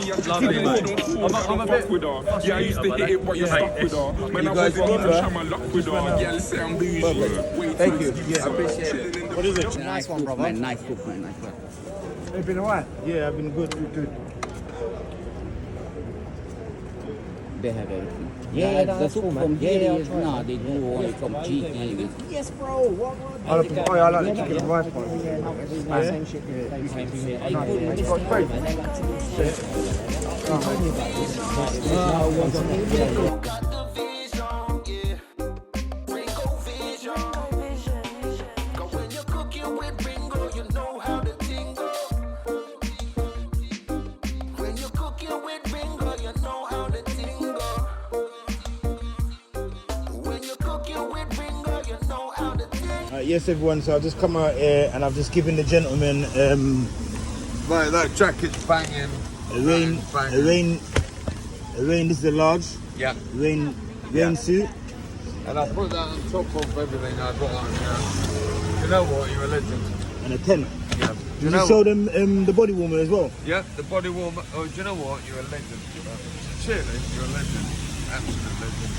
me, I just keep it moving. I'm a bit with her. Yeah, I used to hit it, but you're stuck with her. Man, I wasn't even trying my luck with her. Yeah, let's say I'm bougie. Thank you. Yeah, appreciate it. What is it? Nice one, brother. Man, nice cook, man. Nice one. You've been alright? Yeah, I've been good. They have everything. Yeah, the that's soup cool, man. from Yeah, here I'll is try no, they do only from cheap anyway. Yes, bro. What? I like the chicken and rice part. Same shit. Yes, everyone. So I've just come out here and I've just given the gentleman Mate, that jacket's banging. a rain. This is a large. Yeah. Rain suit. And I put that on top of everything I got on now. You know what? You're a legend. And a tent. Yeah. Did you show them the body warmer as well? Yeah, the body warmer. Oh, do you know what? You're a legend. Sincerely, you're a legend. Absolute legend.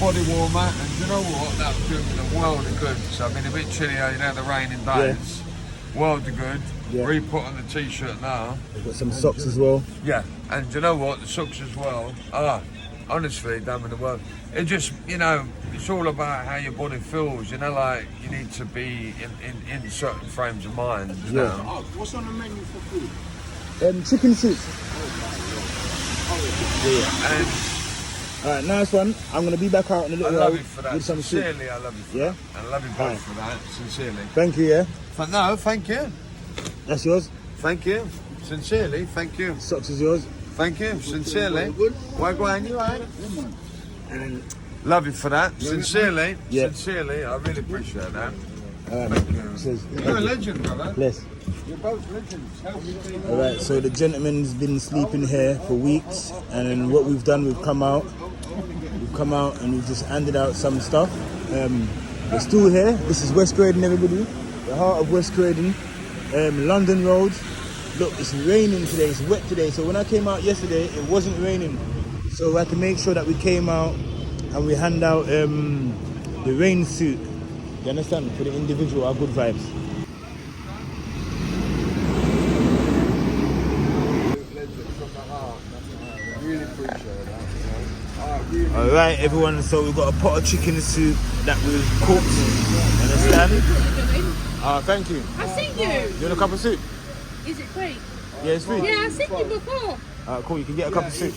Body warmer, and do you know what? That was doing me the world of good. So I've been a bit chilly, you know, the raining days. Yeah. World of good. Yeah. Re-put on the t-shirt now. We've got some socks as well. Yeah, and do you know what? The socks as well. Honestly, damn in the world. It just, you know, it's all about how your body feels. You know, like you need to be in certain frames of mind. You know? What's on the menu for food? Chicken soup. Yeah. And alright, nice one. I'm gonna be back out in a little I while love you for that. with some soup. Sincerely, I love you for that. I love you both for that. Sincerely. Thank you. Yeah. No, thank you. That's yours. Thank you. Sincerely, thank you. Socks is yours. Thank you. Sincerely. Wagwan, you right? Love you for that. Sincerely. Yeah. Sincerely, I really appreciate that. Thank you. You're a legend, brother. Bless. You're both legends. Alright, so the gentleman's been sleeping here for weeks, and then what we've done, we've come out and we've just handed out some stuff. We're still here. This is West Croydon, everybody. The heart of West Croydon. London Road. Look, it's raining today, it's wet today. So when I came out yesterday, it wasn't raining. So we had to make sure that we came out and we hand out the rain suit. You understand? For the individual, our good vibes. Alright everyone, so we've got a pot of chicken soup that we've cooked. Understand? Thank you. I've seen you. You want a cup of soup? Is it free? Yeah, it's free. Yeah, I've seen you before. Cool, you can get a cup of soup.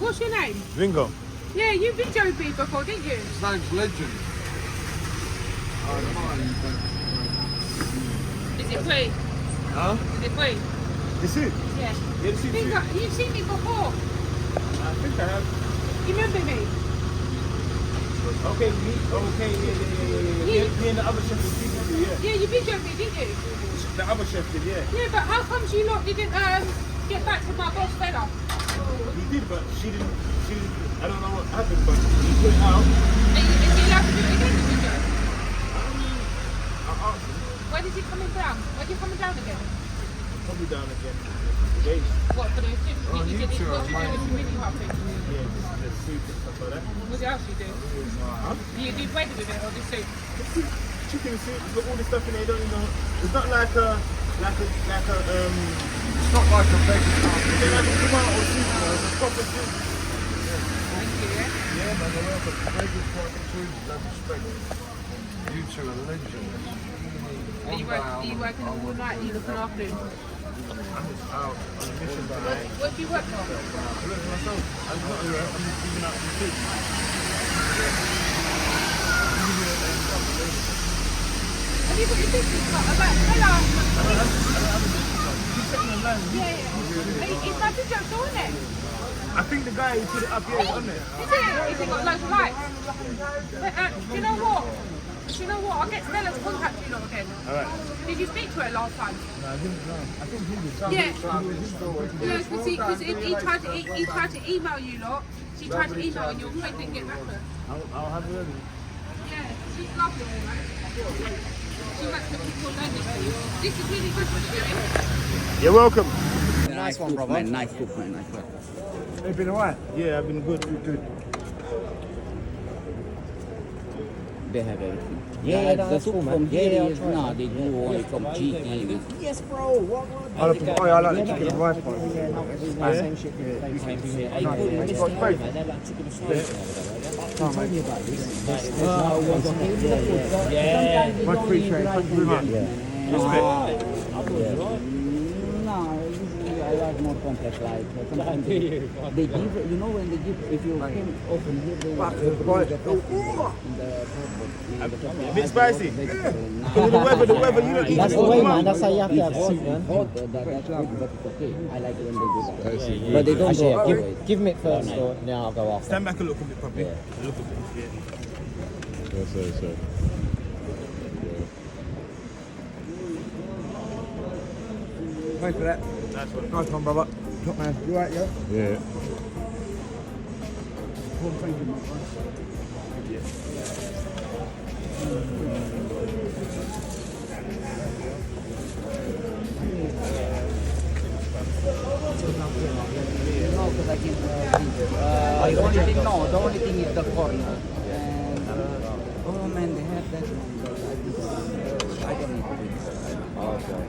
What's your name? Ringo. Yeah, you videoed me before, didn't you? His name's Legend. Is it free? Huh? Is it free? The soup? Yeah. Yeah, the soup. You've seen me before. I think I have. You remember me? Okay, yeah. Me and the other chef was speaking to you, yeah. Yeah, you videoed me, didn't you? The other chef did, yeah. Yeah, but how comes you lot didn't get back to my boss fella? He did, but she didn't, I don't know what happened, but he put it out. Is he allowed to do it again, the video? I asked him. When is he coming down? When are you coming down again? Probably down again. What, for the you you did two what are you do with the mini hopping? Yeah, the soup and stuff like that. What else you do? You do bread with it or the soup? The soup, chicken soup, you got all the stuff in there, you don't even know. It's not like a It's not like a vegetarian. it's like a tomato soup, you know, it's a proper soup. Thank you, yeah? Yeah, man, they're welcome. Very good quality food, no respect. You two are legends. Are you working all night? Are you looking after him? I'm just out on a mission today. What do you work for? I look at myself. I'm not here. I'm just giving out some food. Have you got your business card? Hello. Yeah. It's my video show, isn't it? I think the guy who put it up here is on there. Is it? Is it got loads of likes? Do you know what? I'll get Stella to contact you lot again. Alright. Did you speak to her last time? No, I think he did. Yeah, because he tried to email you lot. She tried to email and your friend didn't get back to her. I'll have her. Yeah, she's lovely, right? She works for people learning. This is really good for you. You're welcome. nice one, cook, brother. man. Nice cook, man. Nice cook. They've been alright? Yeah, I've been good. They have everything. Yeah, the that's soup cool, man. from here Yeah, is I'll try it. they do only from cheap anyway. Yes, bro. What? I like the chicken and rice part. Yeah, no, it's the same shit. It's got great. Much appreciated. Thank you very much. No, usually I like more complex. Like sometimes they give, you know, when they give, if you can open here, they will A bit spicy. The weather, you don't eat That's it the all way, the man. time. That's how you have to have soup, man. hot, that's good, but it's okay. I like it when they do that. But they don't Actually, go yeah, away. give me it first, or now I'll go after. Stand back and look a bit, puppy. Yeah. Look a bit, yeah. Sorry. Thanks for that. Nice one, brother. Top man. You alright, yeah? Yeah. Thank you, mate. No, because I can the only thing is the corner. And, oh man, they have that one, but I don't need to do this. Okay.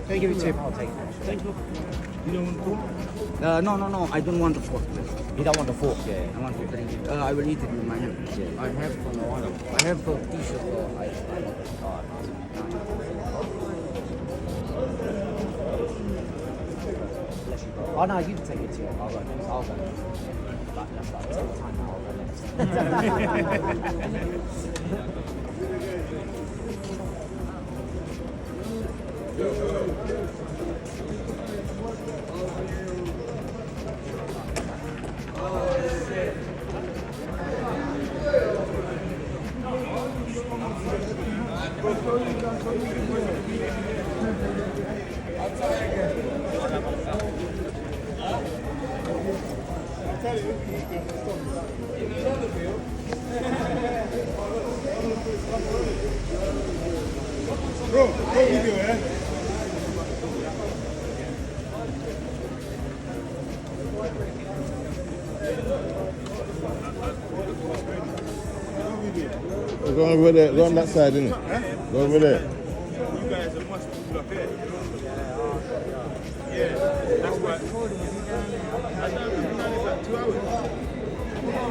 Can you give me two? I'll take it. Thank you. You don't want to No, I don't want the fork. You don't want the fork, yeah. I want to drink it. I will eat it with my hand. I have a t-shirt, so Oh no, you can take it too. I'll go next. That's like 10 times now. I'll go next. Bro, what you doing, eh? Go over there, go on that side, innit? Go over there. You guys are must people up here. Yeah, that's why. I know we've been on it for 2 hours.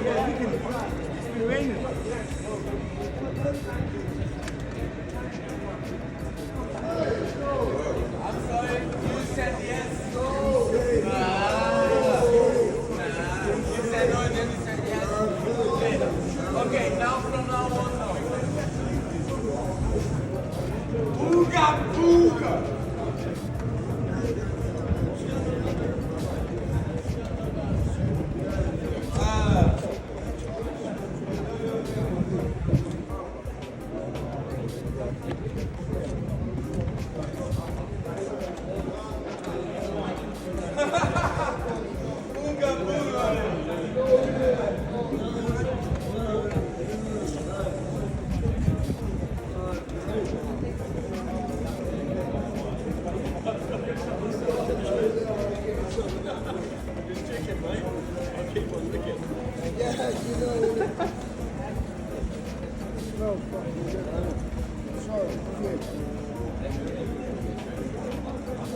Yeah, we can. It's been raining. Okay, now from now on. Booga, booga.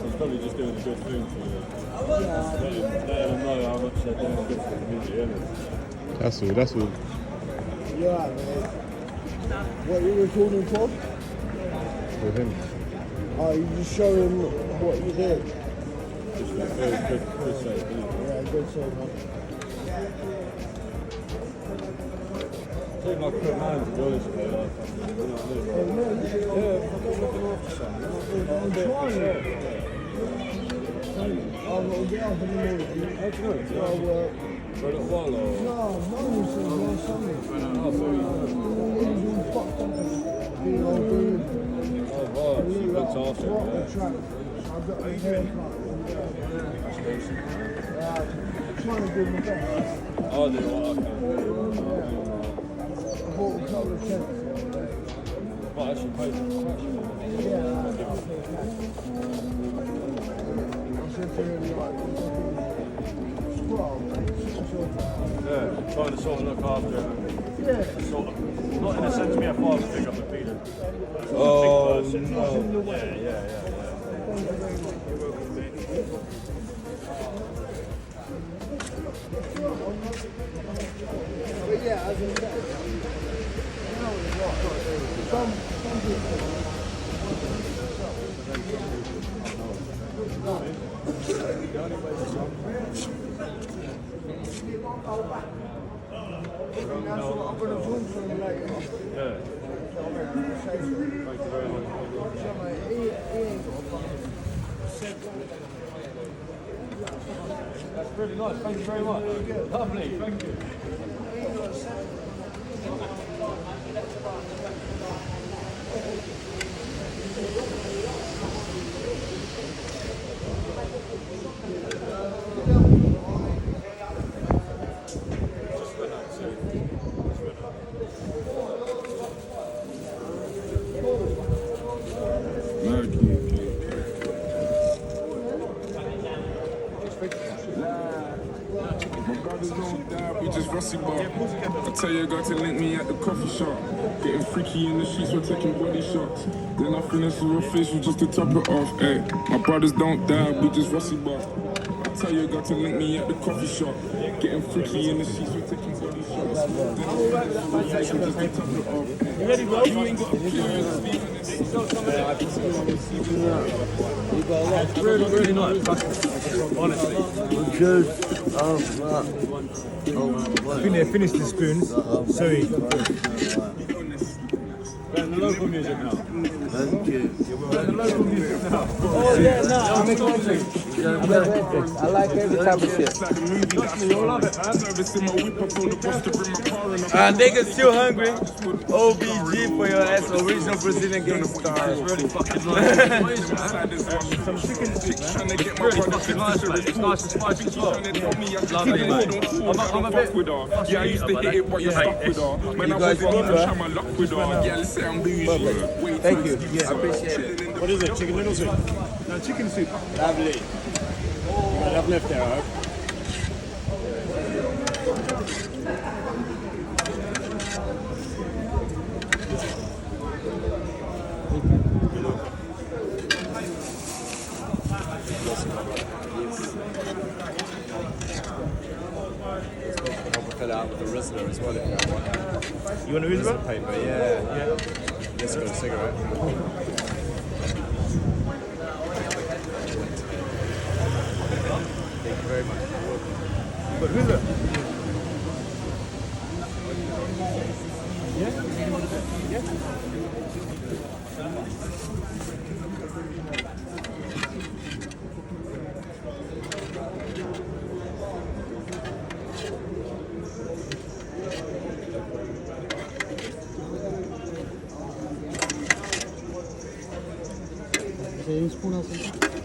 He's probably just doing a good thing for you. Let him know how much they're doing good for the community, innit? That's all. Yeah, man. What you recording for? For him. Oh, you just show him what you did. Just good save, innit? Yeah, good so, man. Seemed like a good man, to be honest with you. Like, you know what I mean? Yeah, I'm looking after something. I'm trying. I'll go get up in the morning. How do you know? Well, For a little while or? no, no, since last summer. Oh, so He's been fucked up and being all doing. right, so you looked after him, Rock the yeah. track. I've got a haircut. Trying to do my best. I'll do what I can. I bought a couple of tents. But I should pay yeah, trying to sort of look after him. Sort of, not in a sense be a father figure, but be the Oh, big person. no. Yeah. Yeah. Thank you very much. That's really nice. Thank you very much. Lovely. Thank you. We just rusty bar. I tell you, got to link me at the coffee shop. Getting freaky in the sheets, we're taking body shots. Then I finish with a facial just to top it off. Ay, my brothers don't die, we just rusty bar. I tell you, got to link me at the coffee shop. Getting freaky in the sheets, we're taking body shots. Then I finish with a facial just to top it off. You ready, bro? You ain't got a clue. Really nice. Honestly. I think they finished the spoons. Sorry. Playing the local music now. Thank you. Playing the local music now. Oh yeah, no, I like every type of shit. Trust me, you'll love it, man. Niggas still hungry. OBG for your ass, original Brazilian gangster. It's really fucking nice. Some chicken stick, man. It's really fucking nice, mate. It's nice and spicy as well. Lovely, mate. I'm a bit... Yeah, I used to hit it, but you're stuck with her. Man, I wasn't even trying my luck with her. Yeah, let's say I'm bougie. Thank you. I appreciate it. What is it? Chicken noodle soup? No, chicken soup. Lovely. You got enough left there, I hope. Fill out with the Rizzler as well if you want. You want a Rizla? Paper, yeah. Let's go, cigarette. Thank you very much. But Rizla?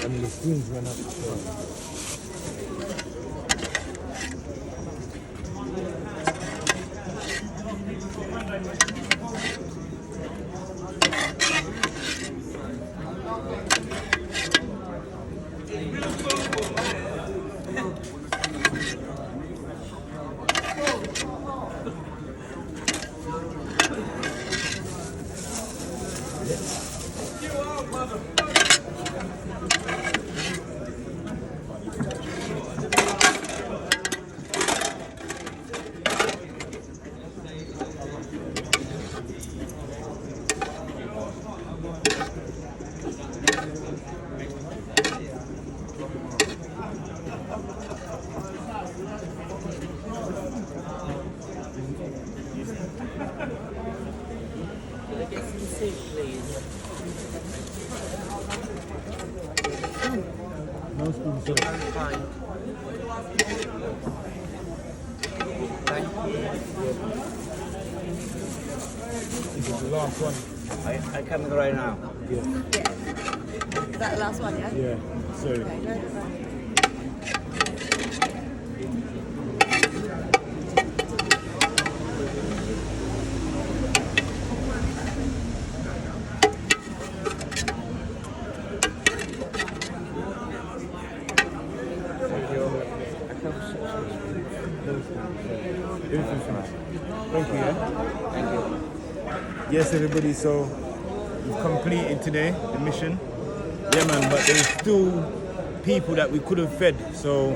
And the spoons ran up. No spoons, sir. Fine. Thank you. This is the last one. I coming right now. Yeah. Is that the last one, yeah? Yeah. Sorry. Okay, no, no, no. Everything's fine. Thank you, yeah? Thank you. Yes, everybody, so we've completed today the mission. Yeah, man, but there's still people that we could have fed. So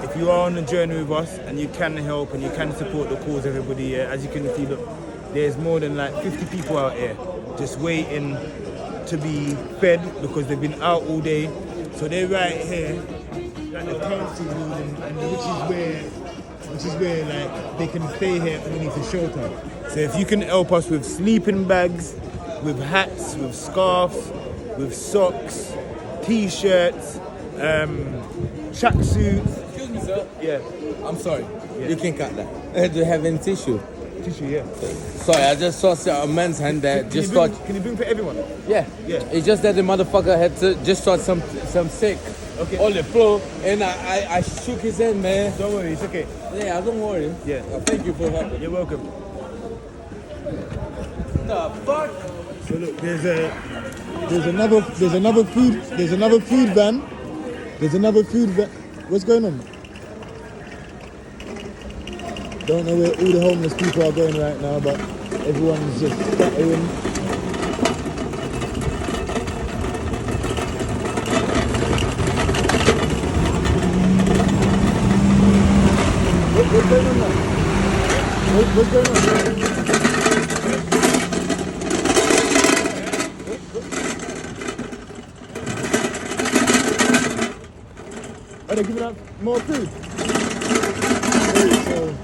if you are on the journey with us and you can help and you can support the cause, everybody, yeah, as you can see, look, there's more than like 50 people out here just waiting to be fed because they've been out all day. So they're right here at the council building, and which is where like they can stay here underneath the shelter. So if you can help us with sleeping bags, with hats, with scarves, with socks, t-shirts, tracksuits. Excuse me, sir. Yeah. I'm sorry. Yeah. You can cut that. Do you have any tissue? Tissue, yeah. Sorry, I just saw a man's hand that just thought. Can you bring for everyone? Yeah. Yeah. It's just that the motherfucker had to just thought some sick Okay. on the floor, and I shook his hand, man. Don't worry, it's okay. Yeah, don't worry. Yeah. Thank you for helping. You're welcome. The fuck? So look, there's another food van. There's another food van. What's going on? Don't know where all the homeless people are going right now, but everyone's just scattering. What's going on now? What's going on? Are they giving out more food? Okay, so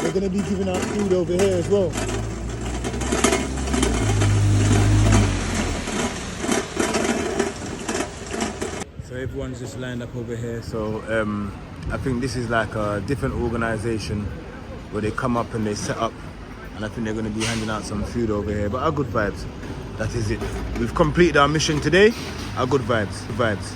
they're going to be giving out food over here as well. So everyone's just lined up over here. So I think this is like a different organization where they come up and they set up, and I think they're going to be handing out some food over here. But our good vibes. That is it. We've completed our mission today. Our good vibes. Good vibes.